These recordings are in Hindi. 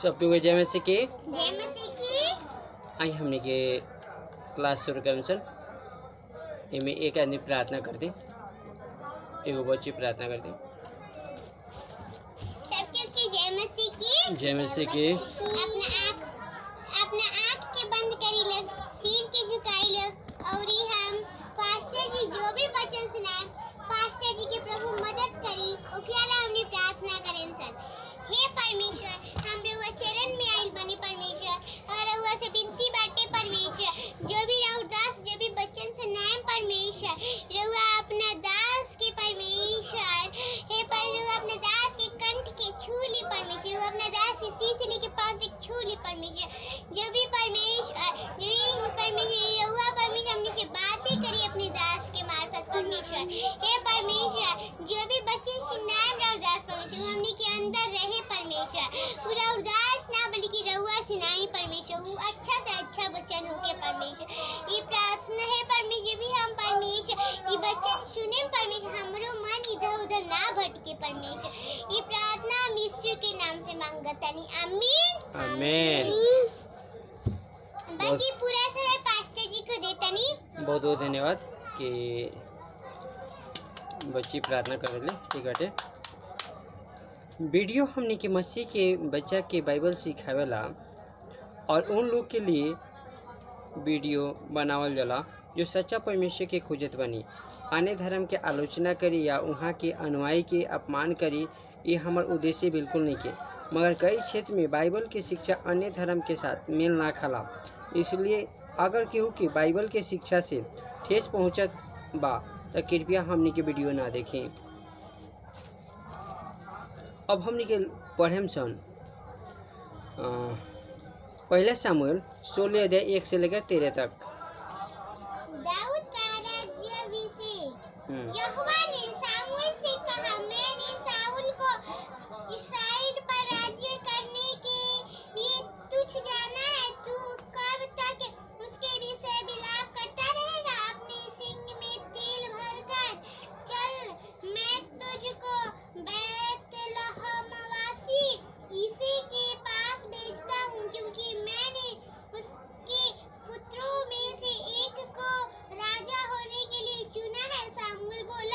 सब लोग जय मसीह के जय मसीह की। आई हमने के क्लास शुरू करने सन इनमें एक आदमी प्रार्थना करते एगो बच्ची प्रार्थना करते सबके की जय मसीह की। जय मसीह की। अपना आँख के बंद करी लग, सिर के झुकाई लग और हम पास्टर जी जो भी वचन सुनाए पास्टर जी के प्रभु मदद करी ओकरा हमने प्रार्थना करें सन। हे परमेश्वर हम रउआ चरण में आइल बनी परमेश्वर और रउआ से विनती बाटे परमेश्वर जो भी राउर दास जो भी वचन सुनाए परमेश्वर रउआ अपना दास के परमेश्वर हे पर रउआ अपना दास के कंठ के छू ली परमेश्वर रउआ अपना दास के शीश लेके पांव तक छू ली परमेश्वर जो भी परमेश्वर रउआ परमेश्वर हमने से बातें करी अपने दास के मार्फत परमेश्वर हे परमेश्वर जो भी बच्चे सुनाए राउर दास परमेश्वर हमने के अंदर रहे परमेश्वर पूरा उदास ना बल्कि रउआ सुनाई परमेश्वर वो अच्छा से अच्छा वचन होके परमेश्वर ये प्रार्थना है परमेश्वर भी हम परमेश्वर ये वचन सुने परमेश्वर हमरो मन इधर उधर ना भटके परमेश्वर ये प्रार्थना हम यीशु के नाम से मांगतानी आमीन आमीन। बाकी पूरा समय पास्टर जी को देतानी। बहुत बहुत धन्यवाद कि बच्ची प्रार्थना कर ले ठीक बाटे। वीडियो हमने के मसीह के बच्चा के बाइबल सिखावेला और उन लोग के लिए वीडियो बनावल जाला जो सच्चा परमेश्वर के खोजत बनी अन्य धर्म के आलोचना करी या वहाँ के अनुयायी के अपमान करी ये हमार उद्देश्य बिल्कुल नहीं के मगर कई क्षेत्र में बाइबल की शिक्षा अन्य धर्म के साथ मेल ना खाला इसलिए अगर केहू के बाइबल के शिक्षा से ठेस पहुँचत बा तो कृपया हमने के वीडियो ना देखें। अब हमने के पढ़ेम सन पहले सामुएल 16 अध्याय 1 से लेकर 13 तक। दाऊद का राज्याभिषेक। यहोवा ने सामुएल से कहा मैंने साउल को इस्राएल पर राज्य करने के लिए तुझ जाना है तू कब तक उसके विषय विलाप करता रहेगा अपने सिंग में तेल भरकर चल मैं तुझको बैतलहमवासी इसी के पास भेजता हूँ क्योंकि मैंने उसके पुत्रों में से एक को राजा होने के लिए चुना है। सामुएल बोला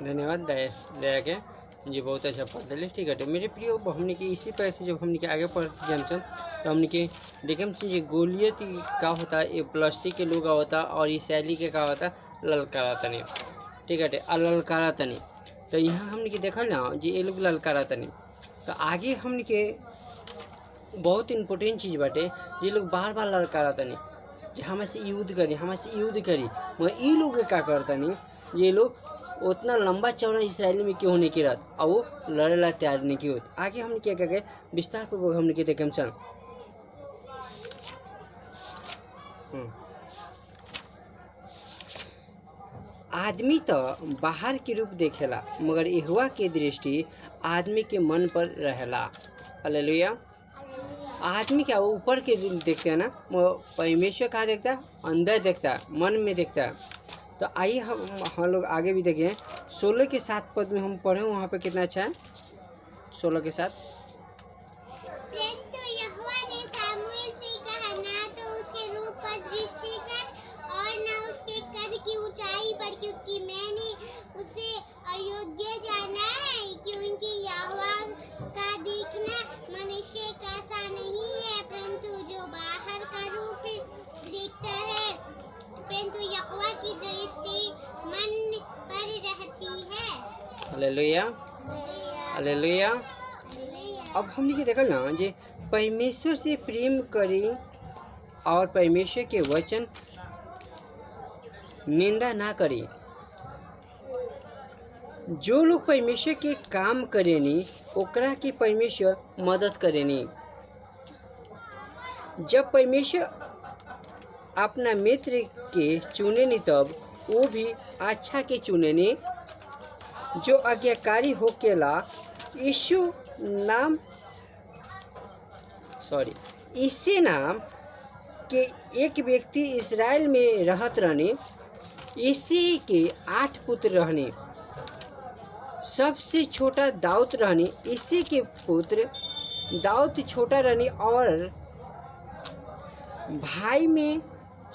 धन्यवाद दया के जी, बहुत अच्छा पढ़ दिले। ठीक है मेरे प्रिय, हमने के इसी तरह से जब हमने के आगे पढ़ते जमसन तो हमने के देखें ये गोलियत का होता है, ये प्लस्टिक के लोग होता और ये शैली के का होता ललकारा तनी। ठीक है ललकारा तनी, तो यहाँ हमने के देखल ना जी ये लोग ललकारा तनी। तो आगे हमने के बहुत इम्पोर्टेंट चीज़ बाटे, ये लोग बार बार ललकारा तनी जी हमें से युद्ध करी, हमें से युद्ध करी। मगर ये लोग क्या करतनी, ये लोग उतना लंबा चौड़ा इसराइली में क्यों नहीं किरत और वो लड़ेला तैयार नहीं की होत। आगे हमने क्या क्या विस्तार पूर्वक हमने के देखे चल। आदमी तो बाहर के रूप देखेला मगर यहोवा के दृष्टि आदमी के मन पर रहेला। हालेलुया। आदमी क्या वो ऊपर के देखते हैं ना, वो परमेश्वर कहाँ देखता है, अंदर देखता है, मन में देखता है। तो आइए हम लोग आगे भी देखें। 16 के 7 पद में हम पढ़े, वहाँ पे कितना अच्छा है 16 के 7। परंतु यहोवा ने सामुएल से कहा, ना तो उसके रूप पर दृष्टि कर और ना उसके कद की ऊंचाई पर, क्योंकि मैंने उसे अयोग्य जाना है। क्योंकि यहोवा का देखना मनुष्य का सा नहीं है, परंतु जो बाहर का रूप देखता है, परंतु यहोवा की दृष्टि मन पर रहती है। Hallelujah hallelujah. अब हमने ये देखल ना जे परमेश्वर से प्रेम करी और परमेश्वर के वचन निंदा ना करी। जो लोग परमेश्वर के काम करेनी ओकरा के परमेश्वर मदद करेनी। जब परमेश्वर अपना मित्र के चुनेनी तब वो भी अच्छा के चुनेनी। जो आज्ञाकारी होकेला यीशु नाम इसी नाम के एक व्यक्ति इस्राएल में रहत रहने। इसी के 8 पुत्र रहने। सबसे छोटा दाऊद रहने। इसी के पुत्र दाऊद छोटा रहने और भाई में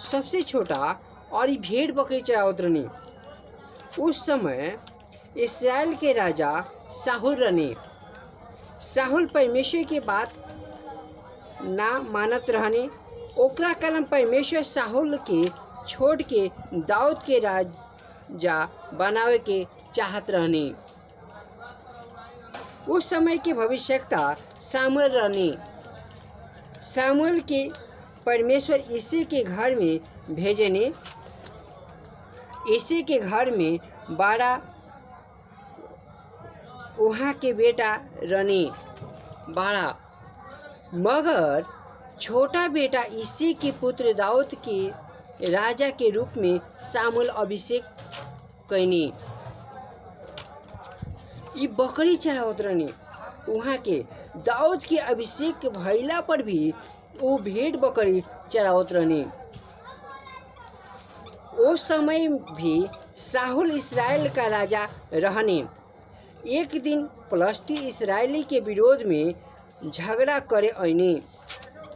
सबसे छोटा और भेड़ बकरी चरावत रहने। उस समय इस्राएल के राजा शाहुल रहने। शाहुल परमेश्वर के बात ना मानत रहने। ओकरा कारण परमेश्वर शाहुल के छोड़ के दाऊद के राजा बनावे के चाहत रहने। उस समय के भविष्यवक्ता सामुएल रहने। सामुएल के परमेश्वर इसी के घर में भेजने। इसी के घर में बड़ा वहाँ के बेटा रहने बड़ा, मगर छोटा बेटा इसी के पुत्र दाऊद के राजा के रूप में सामुएल अभिषेक कैनी। ये बकरी चढ़ावत रहनी। वहाँ के दाऊद के अभिषेक भइला पर भी वो भेड़ बकरी चढ़ावत रहनी। उस समय भी शाहुल इस्राएल का राजा रहने। एक दिन पलिश्ती इस्राएली के विरोध में झगड़ा करे आईनी।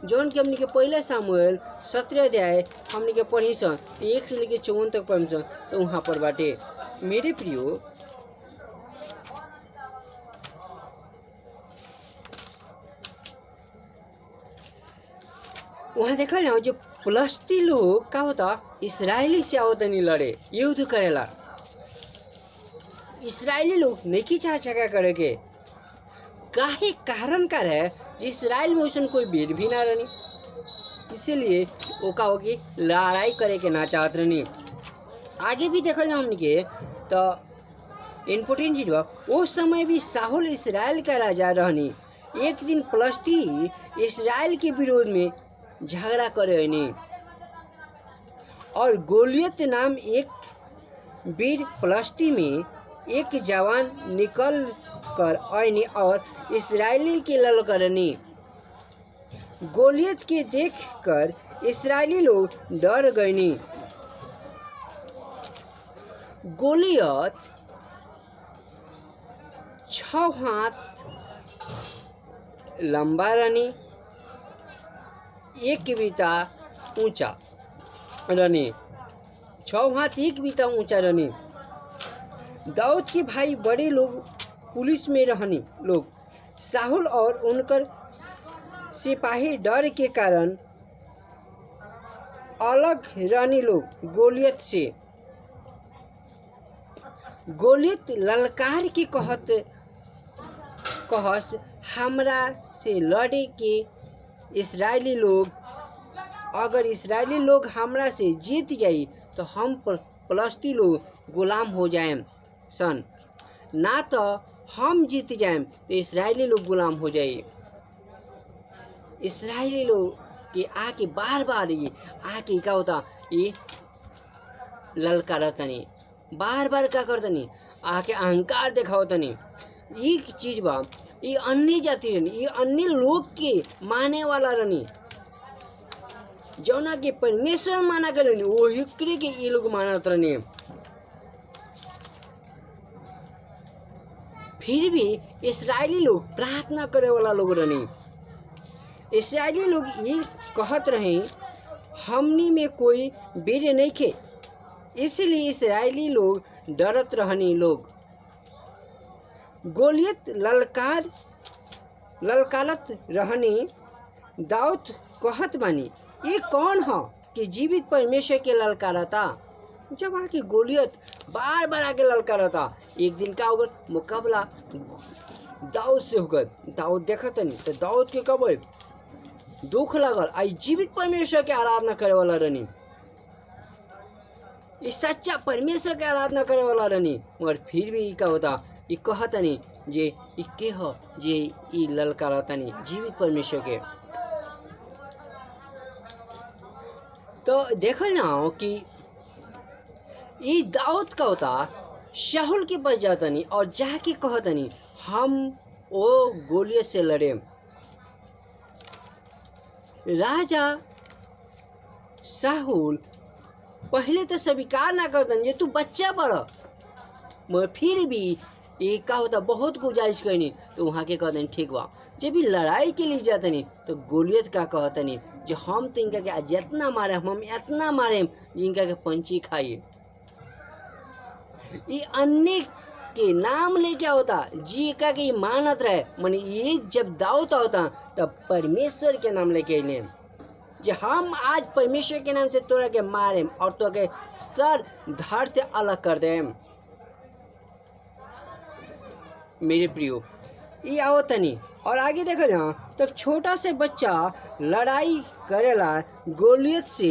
जौन के हमने के पहले सामुएल 17 अध्याय हमने के पढ़ी सन 1 से लेके 54 तक पढ़ी सन, तो वहाँ पर बाटे मेरे प्रियो। वहाँ देखा ना जो पलिश्ती लोग का होता इस्राएली से आवत नहीं लड़े, युद्ध करेला। इस्राएली लोग नहीं चाह झगड़ा करे के काहे कारण का है, इस्राएल में उसने कोई वीर भी ना रहनी, इसीलिए वो का होगी लड़ाई करे के ना चाहत रहनी। आगे भी देखल हमने के तो इम्पोर्टेंट चीज बा, उस समय भी शाहुल इस्राएल का राजा रहनी। एक दिन पलिश्ती इस्राएल के विरोध में झगड़ा करे आईनी और गोलियत नाम एक वीर पलिश्ती में एक जवान निकल कर आईनी और इस्राएली के ललकारनी। गोलियत के देखकर इस्राएली लोग डर गईनी। गोलियत 6 हाथ लंबा रहनी, 1 बीता ऊंचा रहनी। 6 हाथ 1 बीता ऊंचा रहनी। दाऊद के भाई बड़े लोग पुलिस में रहने लोग शाहुल और उनकर सिपाही डर के कारण अलग रहने लोग गोलियत से। गोलियत ललकार के कहस हमरा से लड़े के इस्राएली लोग, अगर इस्राएली लोग हमरा से जीत जाई तो हम फलस्ती लोग गुलाम हो जाएम सन, ना तो हम जीत जाएम तो इस्राएली लोग गुलाम हो जाए। इस्राएली लोग के आके बार बार ये आके क्या होता ये ललकारा तनी बार बार क्या करतनी आके अहंकार दिखाओ तनी। ये चीज बा ये अन्य जाति रहनी, ये अन्य लोग के माने वाला रहनी, जौना के परमेश्वर माना कर रहनी वही के ये लोग मानत रहनी। फिर भी इस्राएली लोग प्रार्थना करे वाला लोग रहनी। इस्राएली लोग ये कहत रहे हमनी में कोई वीर नहीं खे, इसलिए इस्राएली लोग डरत रहनी लोग। गोलियत ललकारत रहनी। दाऊद कहत बानी ये कौन हो कि जीवित परमेश्वर के ललकारता। जब आके गोलियत बार बार आके ललकारता, एक दिन का होगा मुकाबला दाऊद से होगा। दाऊद देखत नहीं तो दाऊद के कब दुख लगल, आई जीवित परमेश्वर के आराधना करे वाला रहनी, इस सच्चा परमेश्वर के आराधना करे वाला रहनी। मगर फिर भी क्या होता ये कहता नहीं जे ये के हो जे ये ललकारता नहीं जीवित परमेश्वर के। तो देखल ना हो कि ये दाऊद का होता शाहुल के पास जाता नहीं और जाके कहता नहीं हम वो गोलियत से लड़े। राजा शाहुल पहले तो स्वीकार ना करतन जे तू बच्चा बड़ा, मगर फिर भी ये का होता बहुत गुजारिश करनी तो वहाँ के कहते ठीक बा। जब भी लड़ाई के लिए जाते नहीं तो गोलियत का कहते नहीं जो हम तो इनका के जितना मारे हम इतना मारे जिनका के पंछी खाइए। ये अन्य के नाम ले क्या होता जी का के मानत रहे, माने ये जब दाऊद होता तब परमेश्वर के नाम लेके अले जे हम आज परमेश्वर के नाम से तोरा के मारे और तो के सर धड़ से अलग कर दे। मेरे प्रियो ये आओ तनी और आगे देखो ना तब छोटा से बच्चा लड़ाई करेला गोलियत से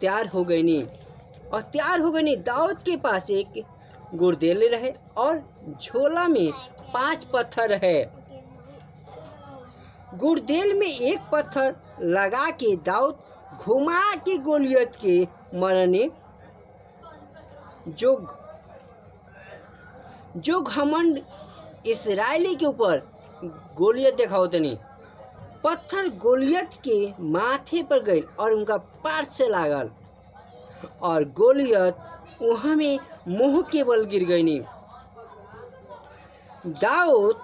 तैयार हो गई नी और तैयार हो गई नी। दाऊद के पास एक गुर्देल रहे और झोला में 5 पत्थर रहे। गुर्देल में एक पत्थर लगा के दाऊद घुमा के गोलियत के मरने जो घमंड इस्राएली के ऊपर गोलियत दिखाओ तनी। पत्थर गोलियत के माथे पर गई और उनका पार्ट से लागल और गोलियत वहाँ में मुंह के बल गिर गई नी। दाऊद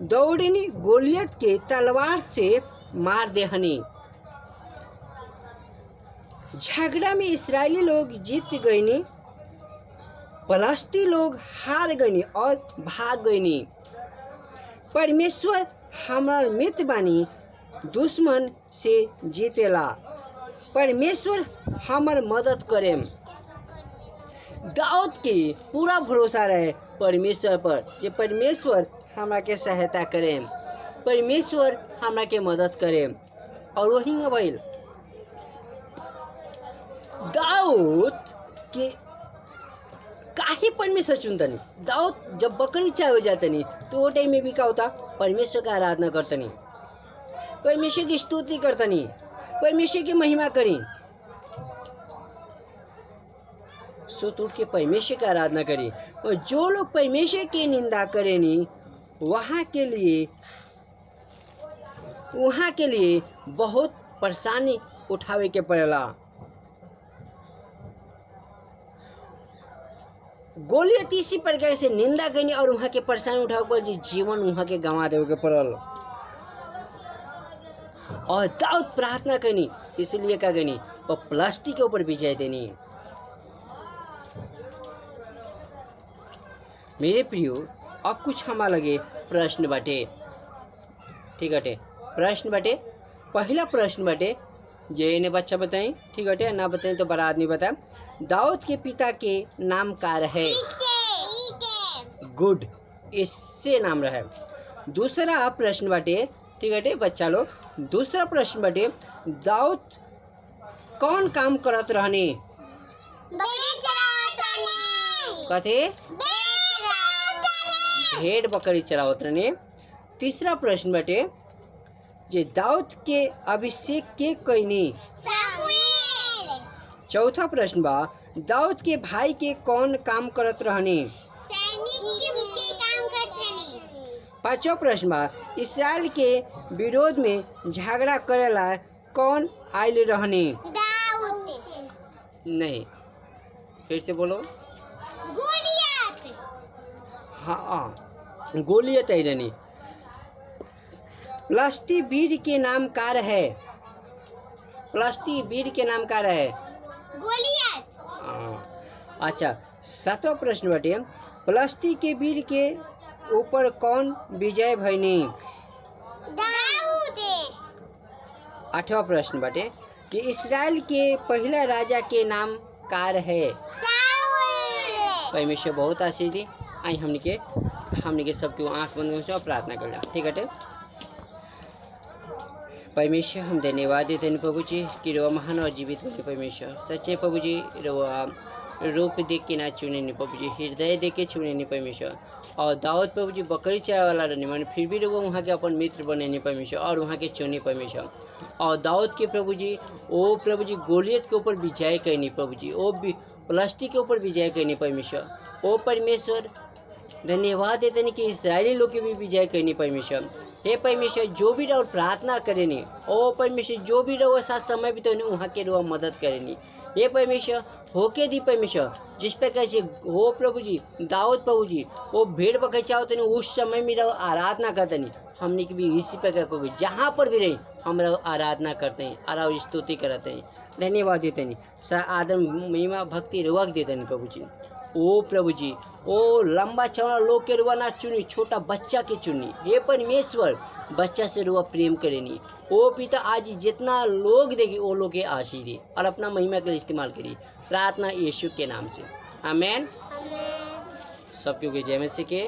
दौड़नी गोलियत के तलवार से मार देहनी। झगड़ा में इस्राएली लोग जीत गए नी, फलस्ती लोग हार गए और भाग गए। परमेश्वर हमार मित्र बानी दुश्मन से जीतेला, परमेश्वर हमार मदद करे। दाऊद के पूरा भरोसा रहे परमेश्वर पर, ये परमेश्वर हमरा के सहायता करे, परमेश्वर हमरा के मदद करे। और वही भइल दाऊद के काहे परमेश्वर चुनतनी। दाऊद जब बकरी चाहे हो जातनी तो वो टाइम में भी क्या होता परमेश्वर का आराधना करतनी, परमेश्वर की स्तुति करतनी, परमेश्वर की महिमा करी। सो टूट के परमेश्वर की आराधना करी। और जो लोग परमेश्वर की निंदा करेनी वहाँ के लिए बहुत परेशानी उठावे के पड़ेला। गोलियत इसी प्रकार से निंदा करनी और वहाँ के परेशानी उठावे पर जीवन वहाँ के गंवा देवे के पड़ल। और दाऊद प्रार्थना करनी इसलिए क्या करनी और प्लास्टिक के ऊपर विजय देनी। मेरे प्रियो, अब कुछ हमारा लगे प्रश्न बाटे। ठीक हटे, प्रश्न बाटे। पहला प्रश्न बाटे जे ने बच्चा बताई। ठीक हटे, ना बताई तो बड़ा आदमी बता। दाऊद के पिता के नाम का रहे? गुड, इससे नाम रहे। दूसरा प्रश्न बाटे। ठीक हटे बच्चा लोग, दूसरा प्रश्न बाटे दाऊद कौन काम करत रहने? कथे? भेड़ बकरी चरावत रहने। तीसरा प्रश्न बाटे जे दाऊद के अभिषेक के कईनी? चौथा प्रश्न बा दाऊद के भाई के कौन काम करत रहने? पांचवा प्रश्न बा इसराइल के विरोध में झगड़ा करेला कौन आयल रहने? नहीं, फिर से बोलो। हाँ, गोलियत आई रहनी। प्लस्ती वीर के नाम का रहे? प्लस्ती वीर के नाम का रहे? अच्छा, सातवां प्रश्न बाटे प्लस्ती के वीर के ऊपर कौन विजय भईनी? आठवां प्रश्न बाटे कि इसराइल के पहला राजा के नाम का रहे? परमेश्वर बहुत आशीष दी। आई हमने के सबके आँख बंद कर प्रार्थना कर। ठीक है, परमेश्वर हम धन्यवाद देते हैं प्रभु जी कि रो महान और जीवित होते परमेश्वर। सच्चे प्रभु जी रो रूप देख के ना चुने नहीं प्रभु जी, हृदय देख के चुने नहीं परमेश्वर। और दाऊद प्रभु जी बकरी चराए वाला रहने मन फिर भी वो वहाँ के अपन मित्र बने नहीं परमेश्वर और वहाँ के चुने परमेश्वर। और दाऊद के प्रभु जी ओ प्रभु जी गोलियत के ऊपर विजय करनी प्रभु जी, ओ प्लस्ती के ऊपर विजय करनी परमेश्वर। ओ परमेश्वर धन्यवाद देते हैं कि इसराइली लोग की भी विजय करनी परमेश्वर। हे परमेश्वर जो भी रहो प्रार्थना करेनी, ओ परमेश्वर जो भी रहो साथ समय भी तो वहाँ के रहो मदद करेनी। हे परमेश्वर होके दी परमेश्वर जिस पे कैसे हो प्रभु जी दाऊद प्रभु जी वो भेड़ बकरी चाहते नहीं उस समय में रहो आराधना करते नहीं। हमने की भी इसी प्रकार को जहाँ पर भी रही हम लोग आराधना करते हैं और स्तुति करते हैं, धन्यवाद देते हैं, सा आदर महिमा भक्ति रुआक देते हैं प्रभु जी। ओ प्रभु जी ओ लंबा चौड़ा लोग के रुआ ना चुनी, छोटा बच्चा के चुनी। हे परमेश्वर बच्चा से रुआ प्रेम करेनी। ओ पिता आज जितना लोग देगी वो लोग के आशीष दे और अपना महिमा के लिए इस्तेमाल करी। प्रार्थना यीशु के नाम से, आमेन। सब क्योंकि जय मसीह के